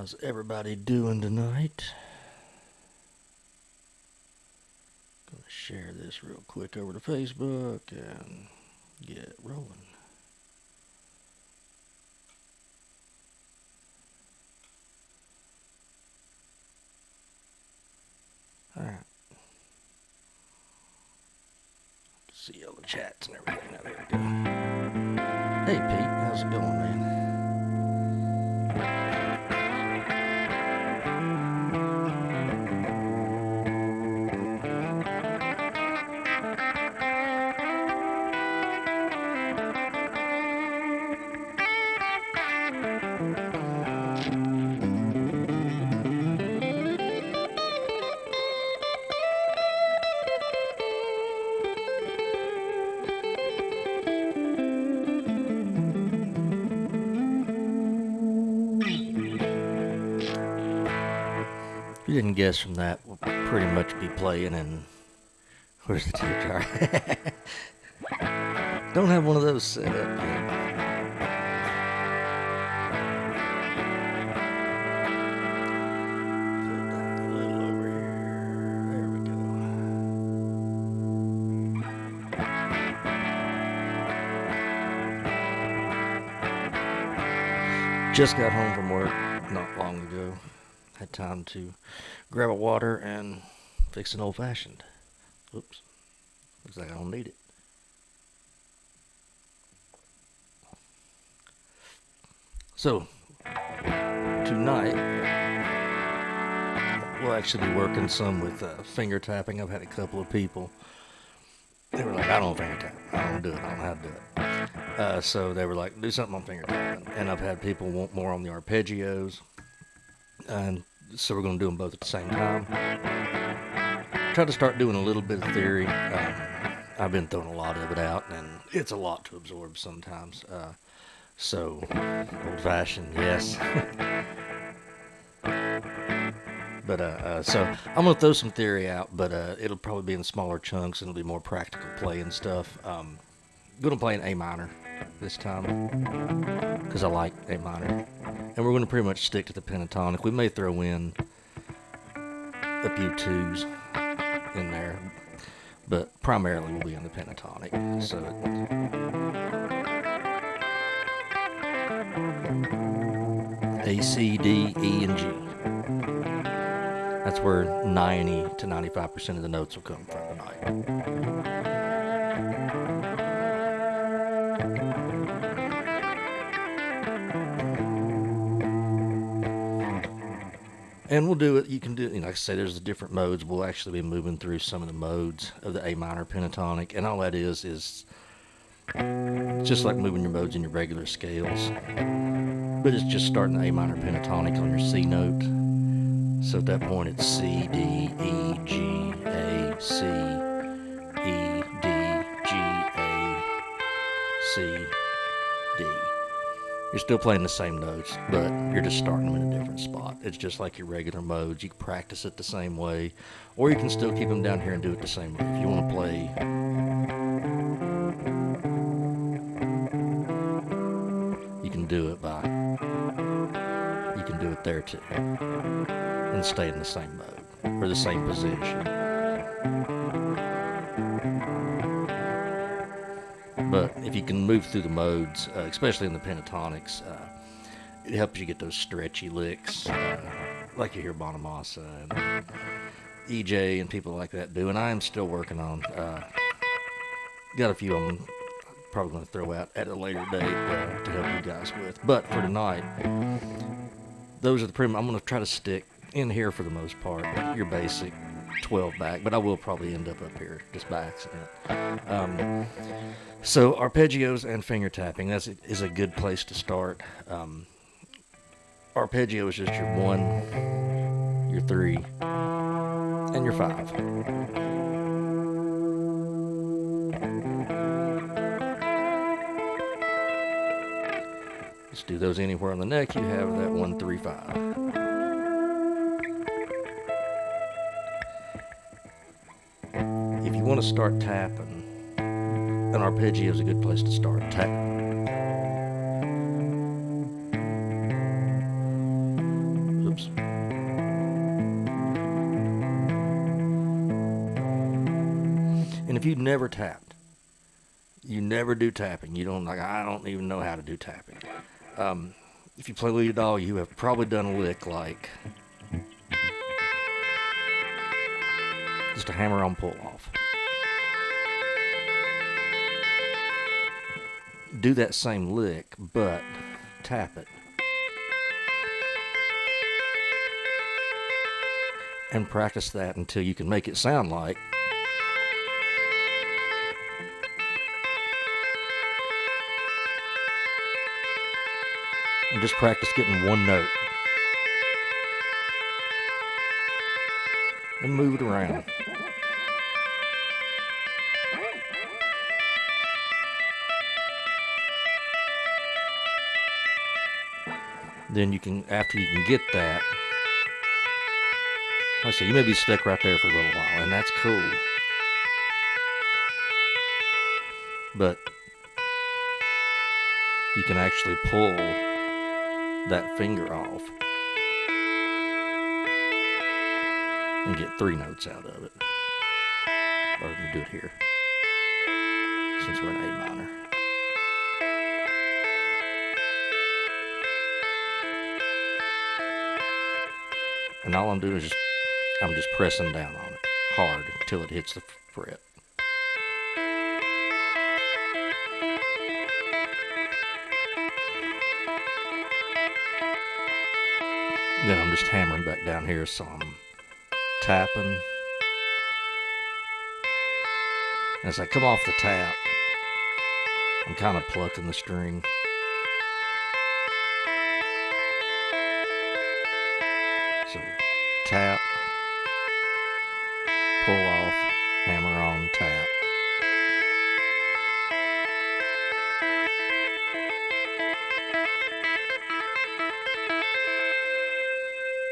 How's everybody doing tonight? Gonna share this real quick over to Facebook and get rolling. Alright. See all the chats and everything. Now, there we go. Hey Pete, how's it going, man? If you didn't guess from that, we'll pretty much be playing in... Where's the tip jar? Don't have one of those set up yet. Put that a little over here. There we go. Just got home from work not long ago. Had time to grab a water and fix an old-fashioned. Oops. Looks like I don't need it. So, tonight, we'll actually be working some with finger tapping. I've had a couple of people. They were like, I don't finger tap. I don't do it. I don't know how to do it. So they were like, do something on finger tapping. And I've had people want more on the arpeggios. And so we're going to do them both at the same time. Try to start doing a little bit of theory. I've been throwing a lot of it out, and it's a lot to absorb sometimes. So, old-fashioned, yes. But, so I'm going to throw some theory out, but it'll probably be in smaller chunks, and it'll be more practical play and stuff. I'm going to play in A minor this time, because I like A minor. And we're going to pretty much stick to the pentatonic. We may throw in a few twos in there, but primarily we'll be in the pentatonic. So A, C, D, E, and G. That's where 90 to 95% of the notes will come from tonight. And we'll do it, you can do it, like I say, there's the different modes. We'll actually be moving through some of the modes of the A minor pentatonic. And all that is just like moving your modes in your regular scales. But it's just starting the A minor pentatonic on your C note. So at that point it's C, D, E, G, A, C, E, D, G, A, C, D. You're still playing the same notes, but you're just starting them in a different spot. It's just like your regular modes. You can practice it the same way, or you can still keep them down here and do it the same way. If you want to play... You can do it by... You can do it there too. And stay in the same mode, or the same position. But if you can move through the modes, especially in the pentatonics, it helps you get those stretchy licks, like you hear Bonamassa and EJ and people like that do. And I am still working on, got a few of them probably going to throw out at a later date to help you guys with. But for tonight, those are the I'm going to try to stick in here for the most part, your basic 12 back, but I will probably end up here just by accident. So arpeggios and finger tapping, that is a good place to start. Arpeggio is just your 1, your 3, and your 5. Let's do those anywhere on the neck. You have that 1, 3, 5. If you want to start tapping, an arpeggio is a good place to start. if you've never tapped, you never do tapping. You don't like. I don't even know how to do tapping. If you play lead at all, you have probably done a lick like just a hammer-on pull-off. Do that same lick, but tap it. And practice that until you can make it sound like. And just practice getting one note. And move it around. Then you can, after you can get that, like I say, you may be stuck right there for a little while, and that's cool. But you can actually pull that finger off and get 3 notes out of it. Or we can do it here, since we're in A minor. And all I'm doing is I'm just pressing down on it hard until it hits the fret. Then I'm just hammering back down here, so I'm tapping. As I come off the tap, I'm kind of plucking the string. So tap, pull off, hammer on, tap.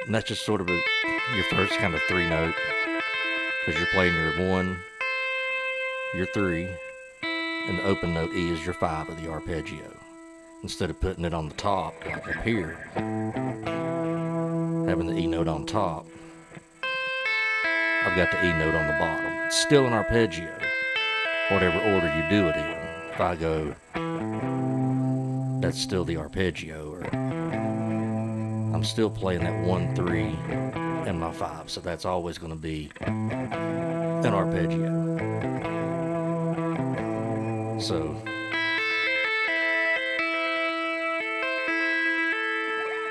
And that's just sort of your first kind of 3 note, because you're playing your 1, your 3, and the open note E is your 5 of the arpeggio. Instead of putting it on the top, like up here, having the E note on top, I've got the E note on the bottom. It's still an arpeggio, whatever order you do it in. If I go, that's still the arpeggio, or I'm still playing that 1, 3, and my 5, so that's always going to be an arpeggio. So,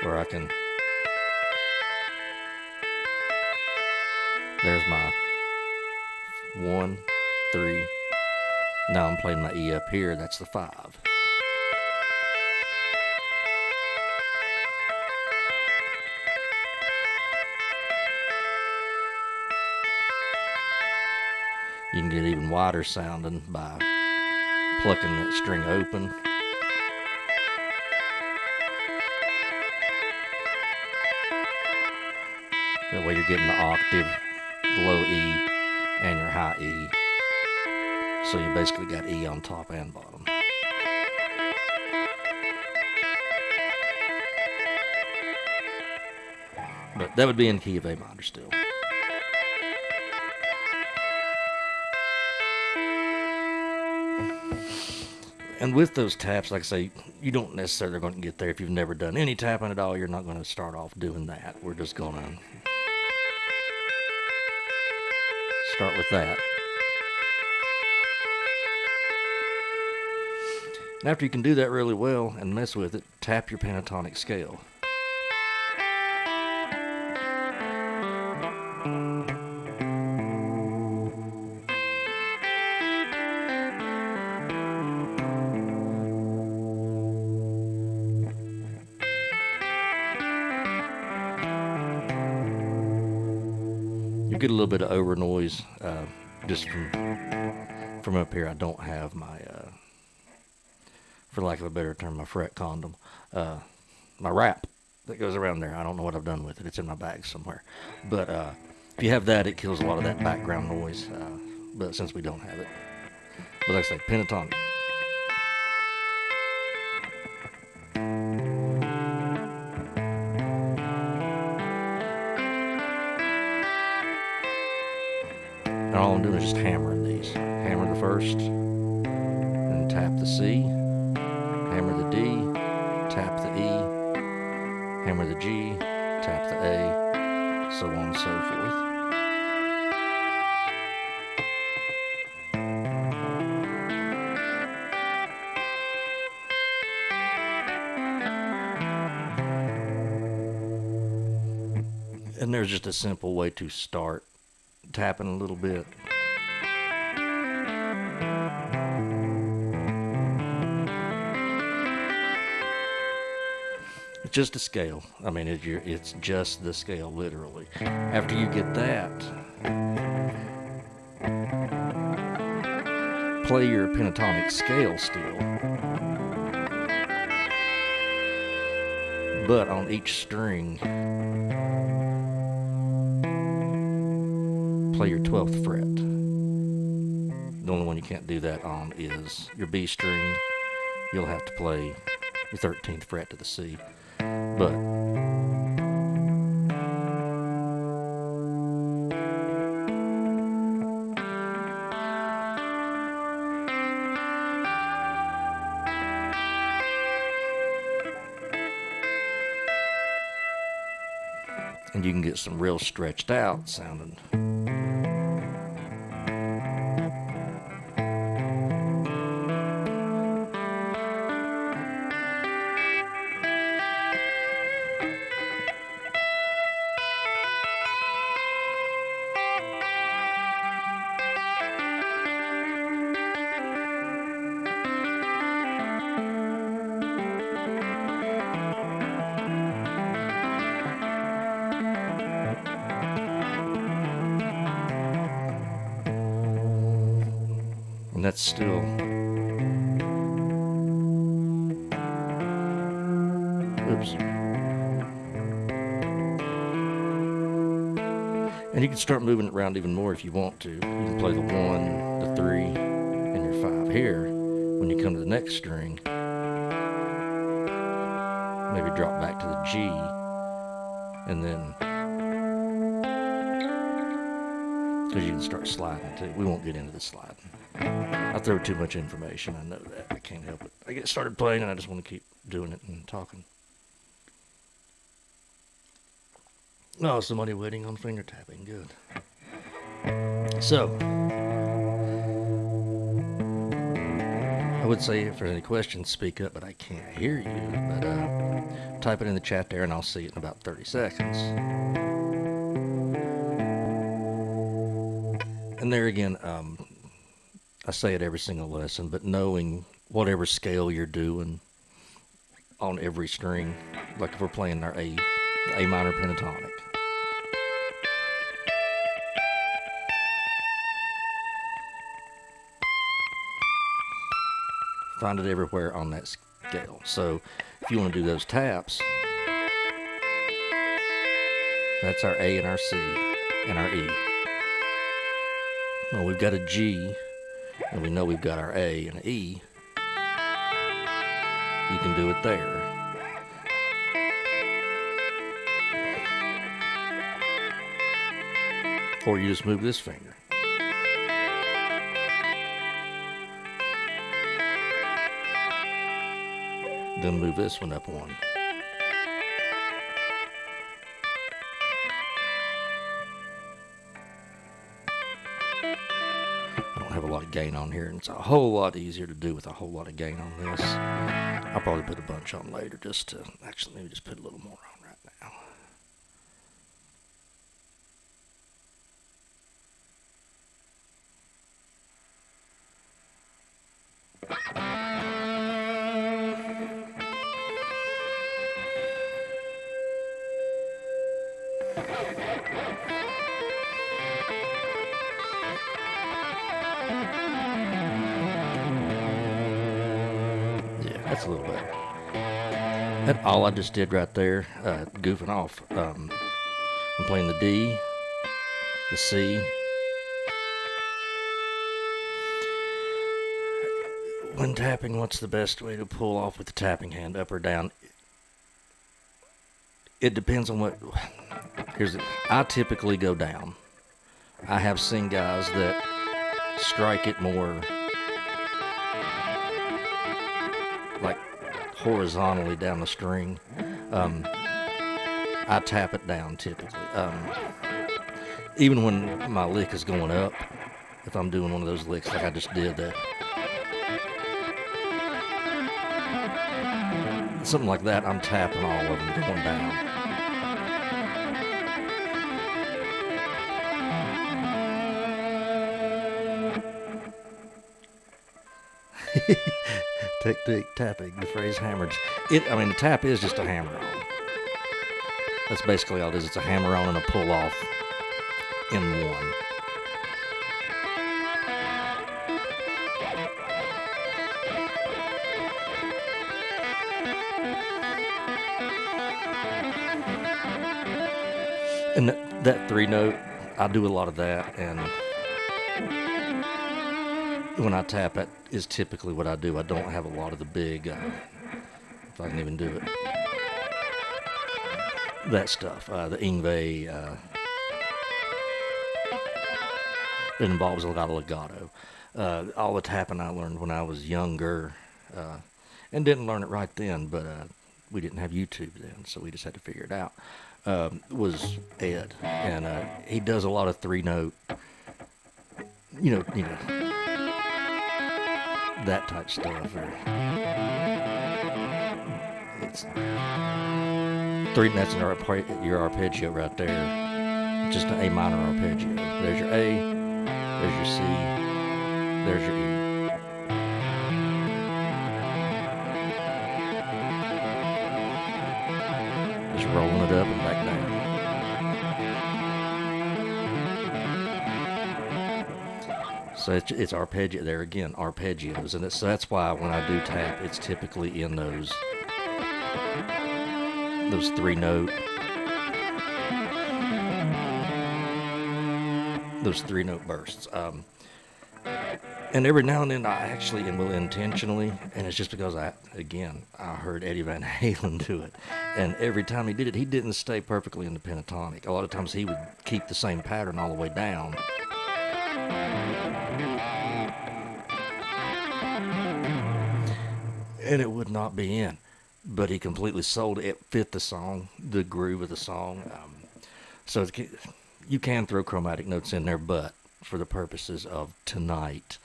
where I can, there's my 1, 3, now I'm playing my E up here, that's the 5. You can get even wider sounding by plucking that string open. That way you're getting the octave, the low E, and your high E. So you basically got E on top and bottom. But that would be in key of A minor still. And with those taps, like I say, you don't necessarily going to get there if you've never done any tapping at all. You're not going to start off doing that. We're just going to start with that. And after you can do that really well and mess with it, tap your pentatonic scale. You get a little bit of over noise just from up here. I don't have my, for lack of a better term, my fret condom, my wrap that goes around there. I don't know what I've done with it. It's in my bag somewhere. But if you have that, it kills a lot of that background noise. But since we don't have it, but like I say, pentatonic. And all I'm doing is just hammering these. Hammer the first, and tap the C, hammer the D, tap the E, hammer the G, tap the A, so on and so forth. And there's just a simple way to start tapping a little bit. It's just a scale. I mean, it's just the scale, literally. After you get that, play your pentatonic scale still. But on each string, play your 12th fret. The only one you can't do that on is your B string. You'll have to play your 13th fret to the C. But and you can get some real stretched out sounding. And that's still oops. And you can start moving it around even more if you want to. You can play the 1, the 3, and your 5 here. When you come to the next string, maybe drop back to the G, and then because you can start sliding too. We won't get into the sliding. I throw too much information. I know that. I can't help it. I get started playing and I just want to keep doing it and talking. Oh, somebody waiting on finger tapping. Good. So, I would say if there's any questions, speak up, but I can't hear you. But type it in the chat there and I'll see it in about 30 seconds. And there again, I say it every single lesson, but knowing whatever scale you're doing on every string, like if we're playing our A minor pentatonic, find it everywhere on that scale. So if you want to do those taps, that's our A and our C and our E. Well, we've got a G, and we know we've got our A and an E. You can do it there. Or you just move this finger. Then move this one up one. Have a lot of gain on here, and it's a whole lot easier to do with a whole lot of gain on this. I'll probably put a bunch on later just to actually maybe just put a little more on right now. That's a little better. And all I just did right there, goofing off, I'm playing the D, the C. When tapping, what's the best way to pull off with the tapping hand, up or down? It depends on what, I typically go down. I have seen guys that strike it more like horizontally down the string. I tap it down typically. Even when my lick is going up, if I'm doing one of those licks like I just did that, something like that, I'm tapping all of them going down. Technique tapping, the phrase hammered. The tap is just a hammer on. That's basically all it is. It's a hammer on and a pull off in one. And that three note, I do a lot of that, and when I tap it is typically what I do. I don't have a lot of the big, if I can even do it, that stuff, the Ingve, it involves a lot of legato. All the tapping I learned when I was younger, and didn't learn it right then, but we didn't have YouTube then, so we just had to figure it out, was Ed. And he does a lot of three note, that type stuff. It's three, that's your arpeggio right there. Just an A minor arpeggio. There's your A, there's your C, there's your E. Just rolling it up and back down. So it's arpeggio there again, arpeggios, and so that's why when I do tap, it's typically in those three note bursts. And every now and then I actually will intentionally, and it's just because I heard Eddie Van Halen do it, and every time he did it, he didn't stay perfectly in the pentatonic. A lot of times he would keep the same pattern all the way down. And it would not be in, but he completely sold it. It fit the song, the groove of the song. So you can throw chromatic notes in there, but for the purposes of tonight,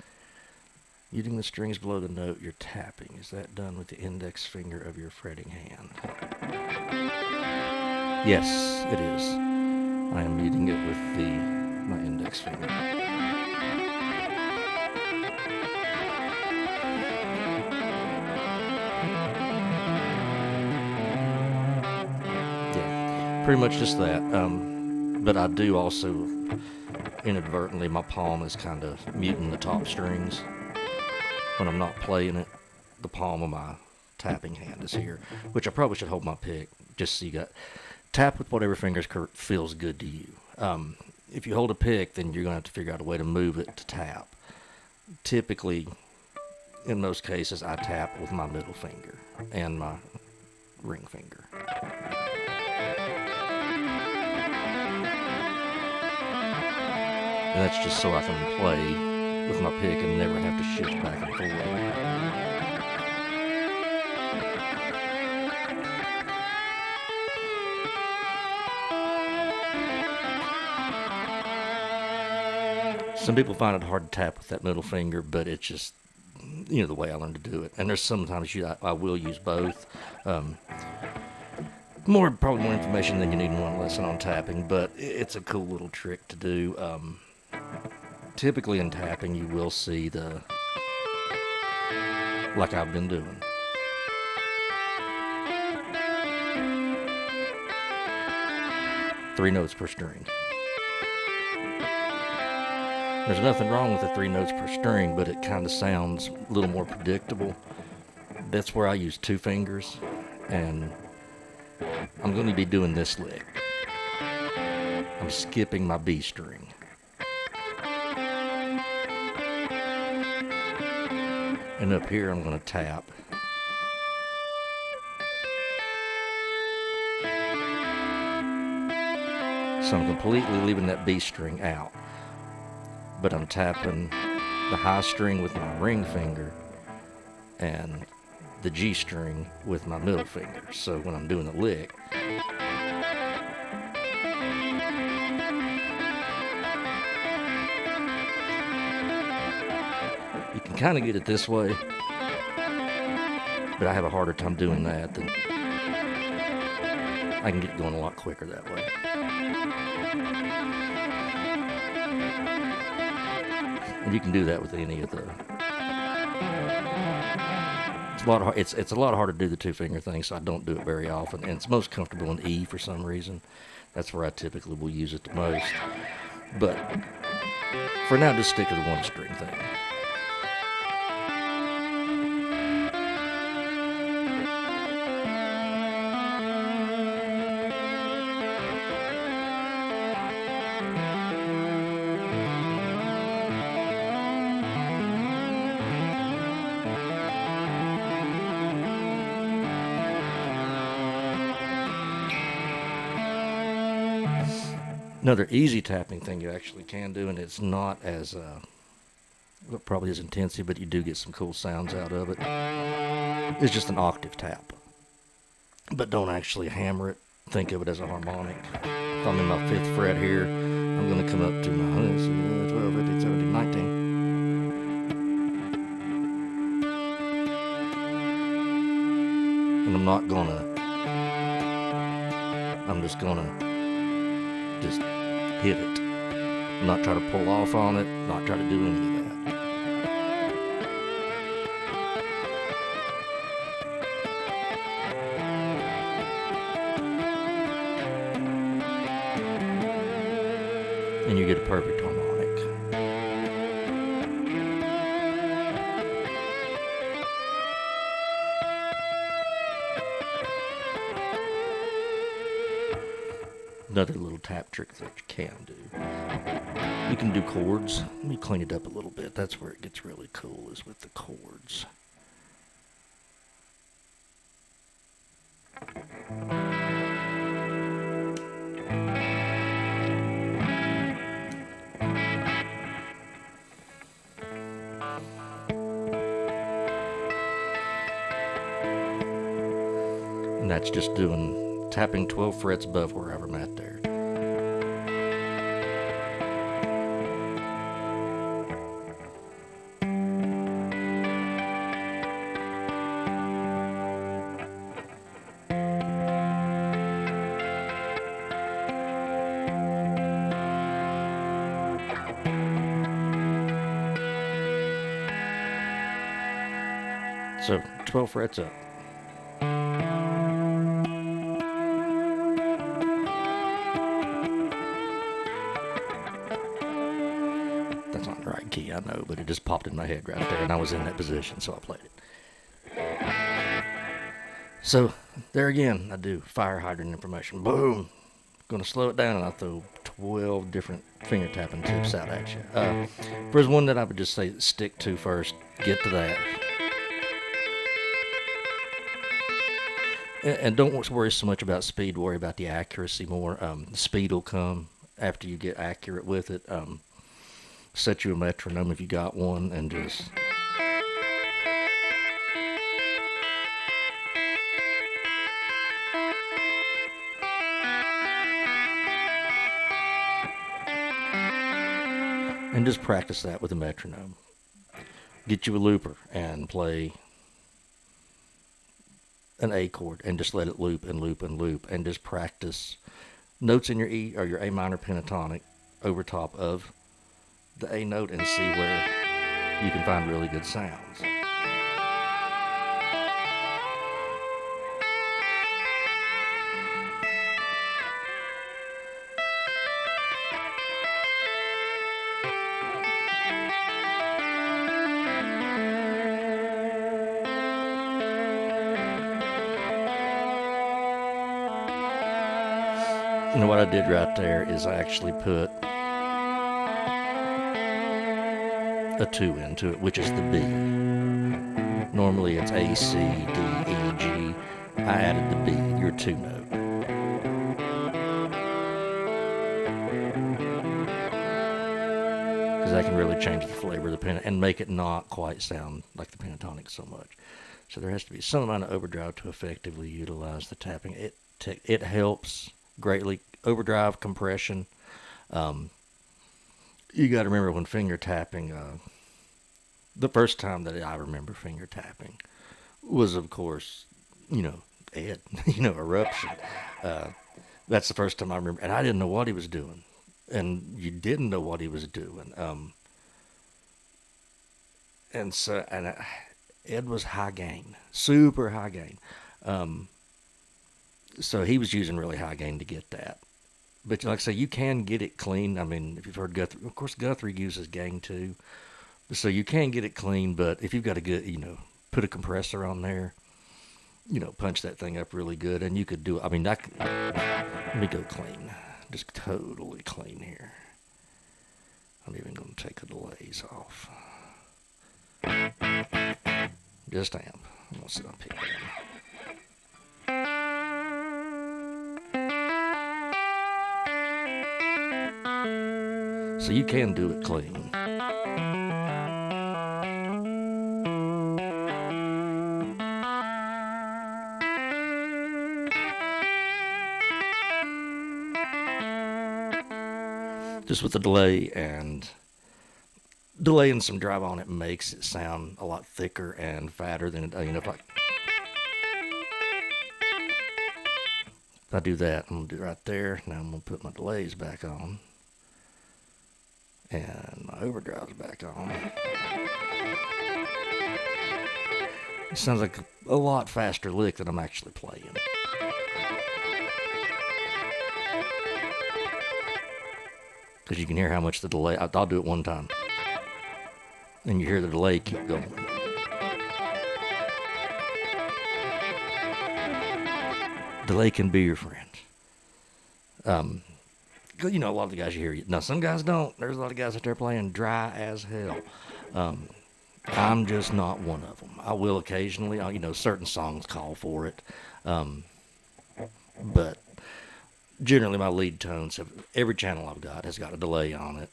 using the strings below the note you're tapping. Is that done with the index finger of your fretting hand? Yes, it is. I am muting it with my index finger. Pretty much just that, but I do also, inadvertently, my palm is kind of muting the top strings. When I'm not playing it, the palm of my tapping hand is here, which I probably should hold my pick, just so you tap with whatever fingers feels good to you. If you hold a pick, then you're going to have to figure out a way to move it to tap. Typically, in most cases, I tap with my middle finger and my ring finger. And that's just so I can play with my pick and never have to shift back and forth. Some people find it hard to tap with that middle finger, but it's just, the way I learned to do it. And there's sometimes I will use both. Probably more information than you need in one lesson on tapping, but it's a cool little trick to do. Typically in tapping, you will see like I've been doing. Three notes per string. There's nothing wrong with the 3 notes per string, but it kind of sounds a little more predictable. That's where I use 2 fingers, and I'm going to be doing this lick. I'm skipping my B string. And up here I'm going to tap. So I'm completely leaving that B string out. but I'm tapping the high string with my ring finger and the G string with my middle finger. So when I'm doing the lick, you can kind of get it this way, but I have a harder time doing that than I can get going a lot quicker that way. And you can do that with any of the. It's a lot harder to do the 2-finger thing, so I don't do it very often. And it's most comfortable in E for some reason. That's where I typically will use it the most. But for now, just stick to the 1-string thing. Another easy tapping thing you actually can do, and it's not as probably as intensive, but you do get some cool sounds out of it. It's just an octave tap, but don't actually hammer it. Think of it as a harmonic. If I'm in my 5th fret here, I'm going to come up to my 12, 15, 17, 19. And I'm just gonna hit it. Not try to pull off on it, not try to do any of that. And you get a perfect harmonic. Another little tap trick that you can do. You can do chords. Let me clean it up a little bit. That's where it gets really cool, is with the chords. And that's just tapping 12 frets above wherever I'm at there. So 12 frets up. That's not the right key, I know, but it just popped in my head right there, and I was in that position, so I played it. So there again, I do fire hydrant information. Boom! Gonna slow it down, and I throw 12 different finger tapping tips out at you. There's one that I would just say stick to first. Get to that. And don't worry so much about speed. Worry about the accuracy more. The speed will come after you get accurate with it. Set you a metronome if you got one, and just... and just practice that with a metronome. Get you a looper and play an A chord and just let it loop and loop and loop, and just practice notes in your E or your A minor pentatonic over top of the A note and see where you can find really good sounds. And what I did right there is I actually put a 2 into it, which is the B. Normally it's A, C, D, E, G. I added the B, your 2 note. Because can really change the flavor of the pentatonic and make it not quite sound like the pentatonic so much. So there has to be some amount of overdrive to effectively utilize the tapping. It helps greatly. Overdrive, compression. You got to remember when finger tapping. The first time that I remember finger tapping was, of course, Ed, Eruption. That's the first time I remember, and I didn't know what he was doing, and you didn't know what he was doing. Ed was high gain, super high gain. So he was using really high gain to get that. But like I say, you can get it clean. I mean, if you've heard Guthrie, of course, Guthrie uses gain too. So you can get it clean, but if you've got a good, put a compressor on there, punch that thing up really good, and you could do it. I mean, let me go clean. Just totally clean here. I'm even going to take the delays off. Just amp. I'm going to sit up here. So you can do it clean. Just with the delay and some drive on it makes it sound a lot thicker and fatter than it, if I do that, I'm going to do it right there. Now I'm going to put my delays back on. And my overdrive's back on. It sounds like a lot faster lick than I'm actually playing. Because you can hear how much the delay, I'll do it one time. And you hear the delay keep going. Delay can be your friend. A lot of the guys you hear. Now, some guys don't. There's a lot of guys out there playing dry as hell. I'm just not one of them. I will occasionally. Certain songs call for it. But generally, my lead tones have every channel I've got has got a delay on it.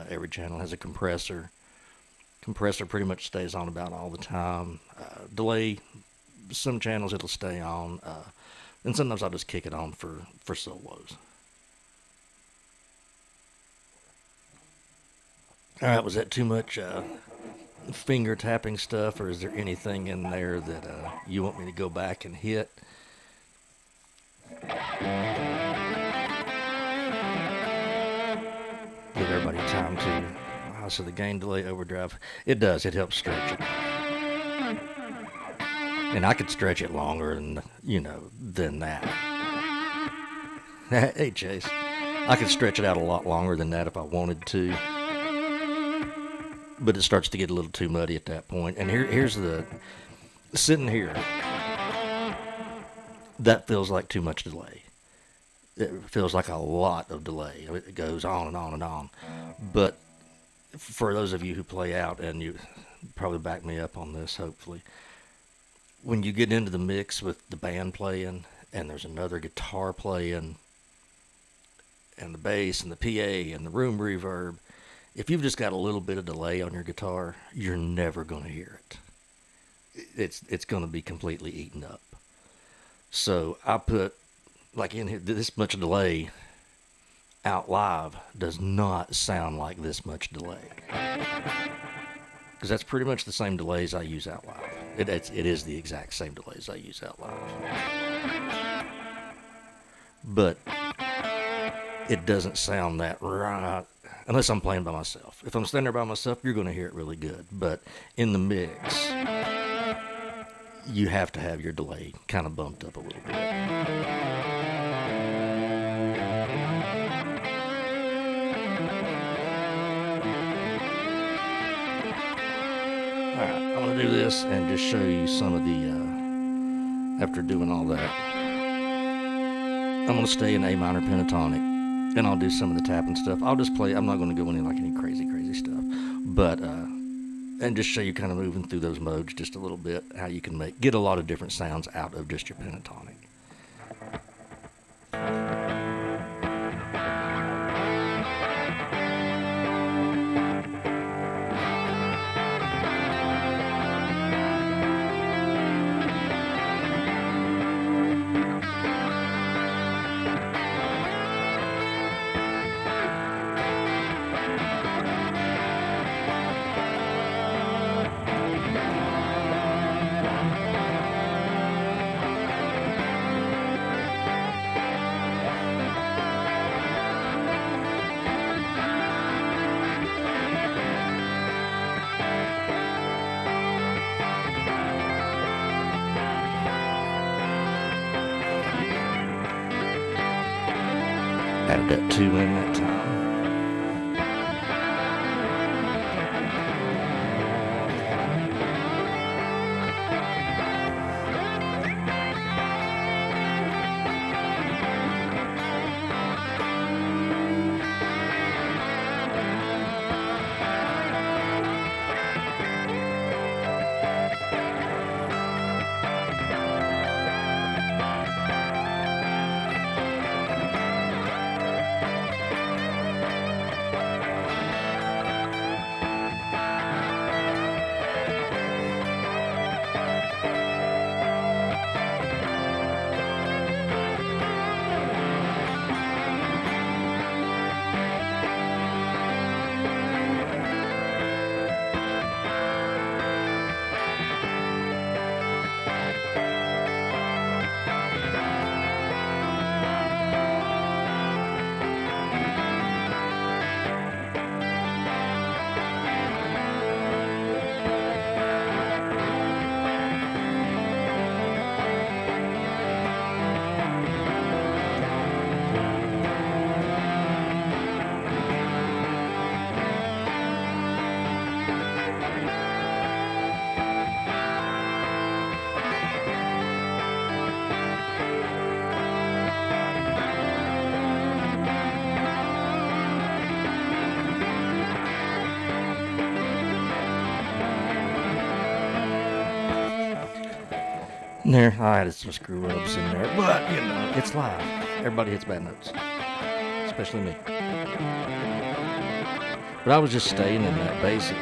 Every channel has a compressor. Compressor pretty much stays on about all the time. Delay, some channels it'll stay on. And sometimes I'll just kick it on for solos. All right, was that too much finger tapping stuff, or is there anything in there that you want me to go back and hit? Give everybody time to. So the gain, delay, overdrive, it does. It helps stretch it. And I could stretch it longer than that. Hey, Chase. I could stretch it out a lot longer than that if I wanted to. But it starts to get a little too muddy at that point. And here's sitting here, that feels like too much delay. It feels like a lot of delay. It goes on and on and on. But for those of you who play out, and you probably back me up on this, hopefully, when you get into the mix with the band playing, and there's another guitar playing, and the bass, and the PA, and the room reverb, if you've just got a little bit of delay on your guitar, you're never going to hear it. It's going to be completely eaten up. So I put, like in here, this much delay out live does not sound like this much delay. Because that's pretty much the same delays I use out live. It is the exact same delays I use out live. But it doesn't sound that right unless I'm playing by myself. If I'm standing there by myself, you're going to hear it really good. But in the mix, you have to have your delay kind of bumped up a little bit. Alright, I'm going to do this and just show you some of the, after doing all that, I'm going to stay in A minor pentatonic, and I'll do some of the tapping stuff. I'll just play, I'm not going to go into like any crazy stuff, but, and just show you kind of moving through those modes just a little bit, how you can get a lot of different sounds out of just your pentatonic. Added that 2 in that time. There, I had some screw ups in there, but you know, it's live. Everybody hits bad notes, especially me. But I was just staying in that basic.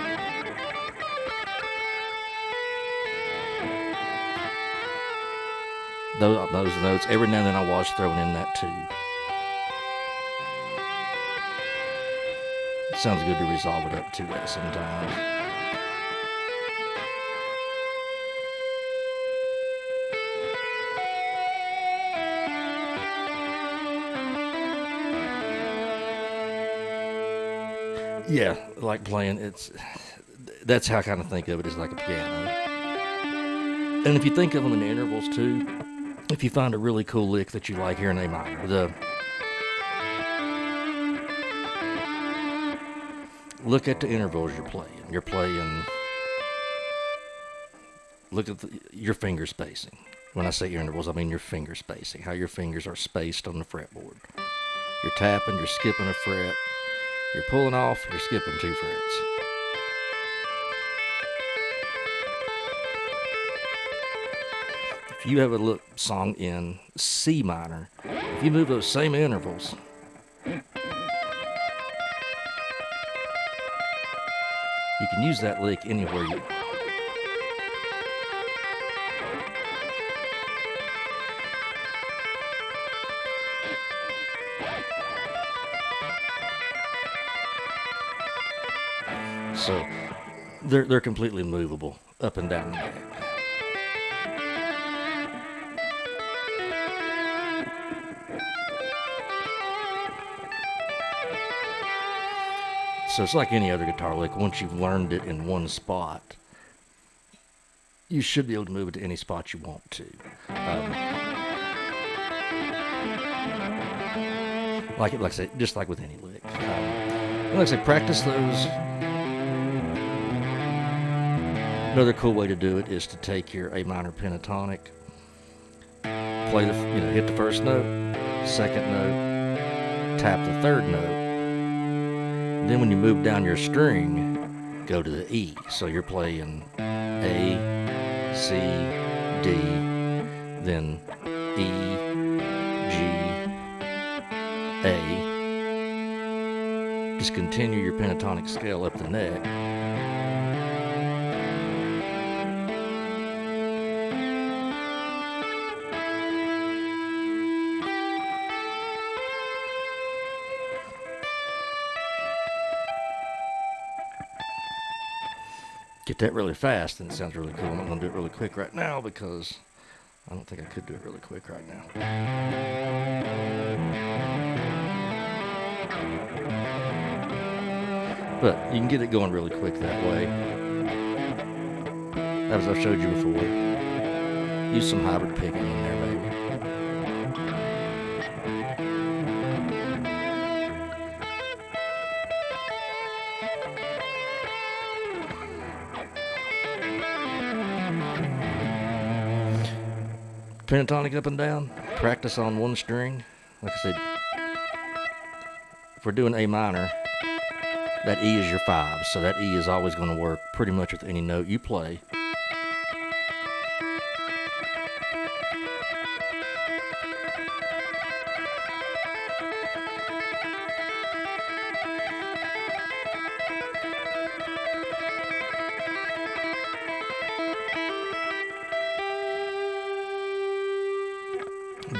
Those notes, every now and then I was throwing in that too. It sounds good to resolve it up to that sometimes. Yeah, like playing, that's how I kind of think of it, as like a piano. And if you think of them in intervals too, if you find a really cool lick that you like here in A minor, look at the intervals you're playing. Look at your finger spacing. When I say intervals, I mean your finger spacing, how your fingers are spaced on the fretboard. You're tapping, you're skipping a fret. You're pulling off, you're skipping 2 frets. If you have a song in C minor, if you move those same intervals, you can use that lick anywhere you want. So they're completely movable up and down the neck. So it's like any other guitar lick. Once you've learned it in one spot, you should be able to move it to any spot you want to. Like I say, just like with any lick. Like I say, practice those. Another cool way to do it is to take your A minor pentatonic, hit the first note, second note, tap the third note. Then when you move down your string, go to the E. So you're playing A, C, D, then E, G, A. Just continue your pentatonic scale up the neck. Get that really fast and it sounds really cool. I'm not going to do it really quick right now because I don't think I could do it really quick right now. But you can get it going really quick that way. As I've showed you before. Use some hybrid picking in there, baby. pentatonic up and down, practice on one string. Like I said, if we're doing A minor, that E is your 5, so that E is always going to work pretty much with any note you play.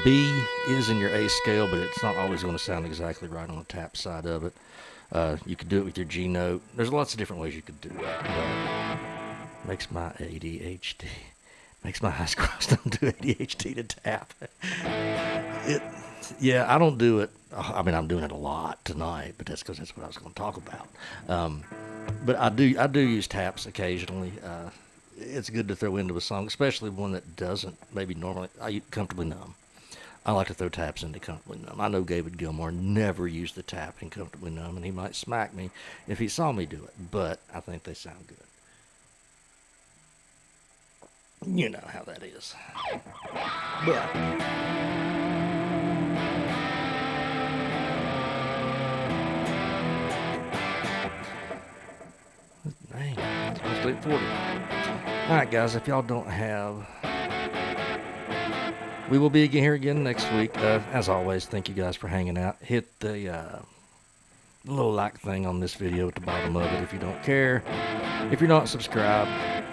B is in your A scale, but it's not always going to sound exactly right on the tap side of it. You could do it with your G note. There's lots of different ways you could do that. But makes my eyes cross. Don't do ADHD to tap. Yeah, I don't do it. I mean, I'm doing it a lot tonight, but that's because that's what I was going to talk about. But I do use taps occasionally. It's good to throw into a song, especially one that doesn't maybe normally. I comfortably numb. I like to throw taps into Comfortably Numb. I know David Gilmour never used the tap in Comfortably Numb, and he might smack me if he saw me do it, but I think they sound good. You know how that is. But dang, it's supposed to be 40. Alright guys, if y'all don't have... We will be here again next week. As always, thank you guys for hanging out. Hit the little like thing on this video at the bottom of it if you don't care. If you're not subscribed,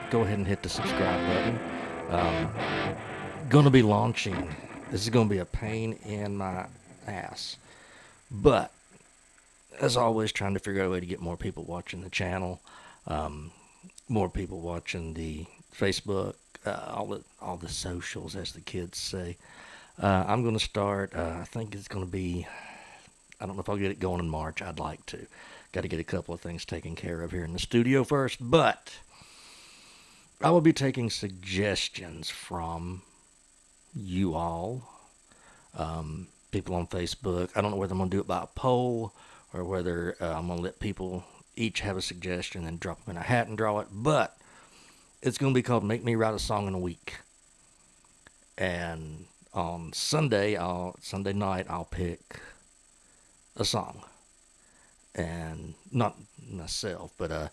go ahead and hit the subscribe button. Going to be launching. This is going to be a pain in my ass. But, as always, trying to figure out a way to get more people watching the channel. More people watching the Facebook. All the socials, as the kids say. I'm going to start, I think it's going to be, I don't know if I'll get it going in March. I'd like to. Got to get a couple of things taken care of here in the studio first, but I will be taking suggestions from you all, people on Facebook. I don't know whether I'm going to do it by a poll or whether I'm going to let people each have a suggestion and drop them in a hat and draw it, but it's going to be called Make Me Write a Song in a Week. And on Sunday night, I'll pick a song. And not myself, but like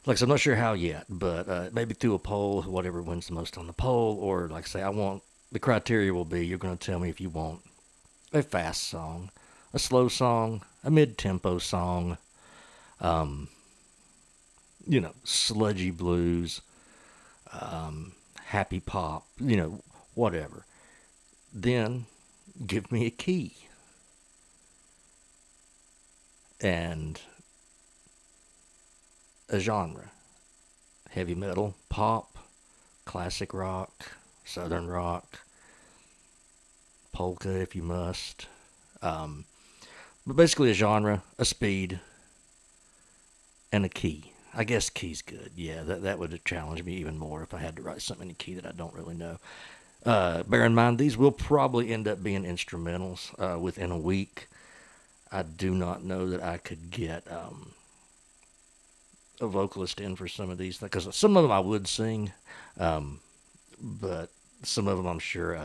I said, I'm not sure how yet, but maybe through a poll, whatever wins the most on the poll, or like I say, the criteria will be, you're going to tell me if you want a fast song, a slow song, a mid-tempo song, sludgy blues, happy pop, whatever. Then give me a key. And a genre. Heavy metal, pop, classic rock, southern rock, polka if you must. But basically a genre, a speed, and a key. I guess key's good. Yeah, that would challenge me even more if I had to write something in a key that I don't really know. Bear in mind, these will probably end up being instrumentals within a week. I do not know that I could get a vocalist in for some of these, because some of them I would sing, but some of them I'm sure...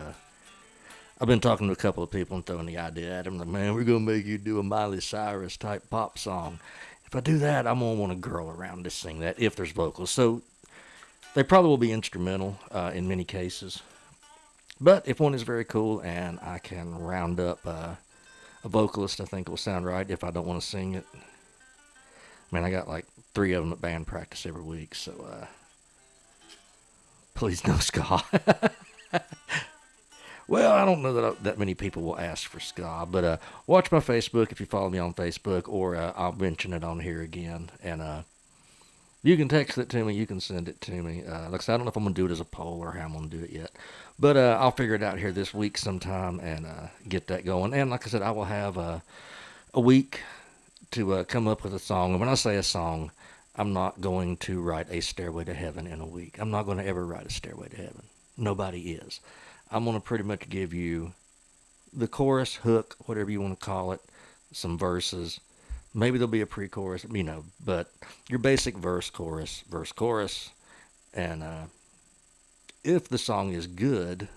I've been talking to a couple of people and throwing the idea at them, like, man, we're going to make you do a Miley Cyrus type pop song. If I do that, I'm going to want a girl around to sing that, if there's vocals. So they probably will be instrumental in many cases. But if one is very cool and I can round up a vocalist, I think it will sound right if I don't want to sing it. I mean, I got like 3 of them at band practice every week, so please no ska. Well, I don't know that many people will ask for ska, but watch my Facebook if you follow me on Facebook, or I'll mention it on here again. And you can text it to me, you can send it to me. Like I said, I don't know if I'm going to do it as a poll or how I'm going to do it yet, but I'll figure it out here this week sometime and get that going. And like I said, I will have a week to come up with a song. And when I say a song, I'm not going to write a Stairway to Heaven in a week. I'm not going to ever write a Stairway to Heaven. Nobody is. I'm going to pretty much give you the chorus, hook, whatever you want to call it, some verses. Maybe there'll be a pre-chorus, but your basic verse, chorus, and if the song is good,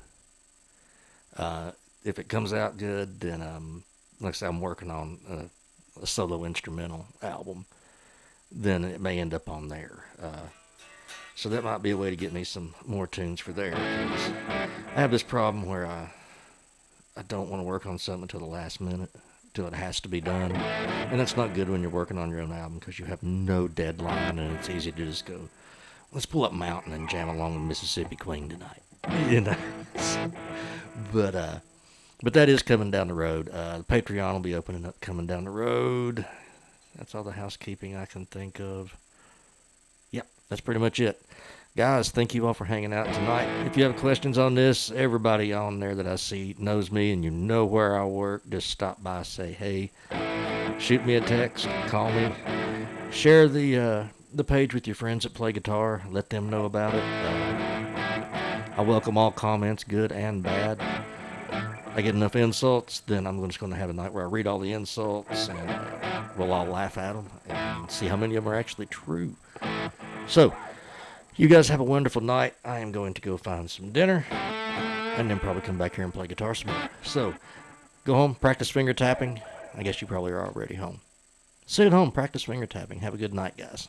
If it comes out good, then like I said, I'm working on a solo instrumental album. Then it may end up on there. So that might be a way to get me some more tunes for there. 'Cause I have this problem where I don't want to work on something until the last minute, till it has to be done. And that's not good when you're working on your own album because you have no deadline and it's easy to just go, let's pull up Mountain and jam along the Mississippi Queen tonight. You know? But that is coming down the road. The Patreon will be opening up coming down the road. That's all the housekeeping I can think of. Yep, that's pretty much it. Guys, thank you all for hanging out tonight. If you have questions on this, everybody on there that I see knows me and you know where I work. Just stop by, say hey, shoot me a text, call me, share the page with your friends that play guitar. Let them know about it. I welcome all comments, good and bad. I get enough insults, then I'm just going to have a night where I read all the insults and we'll all laugh at them and see how many of them are actually true. So, you guys have a wonderful night. I am going to go find some dinner and then probably come back here and play guitar some more. So, go home, practice finger tapping. I guess you probably are already home. Sit at home, practice finger tapping. Have a good night, guys.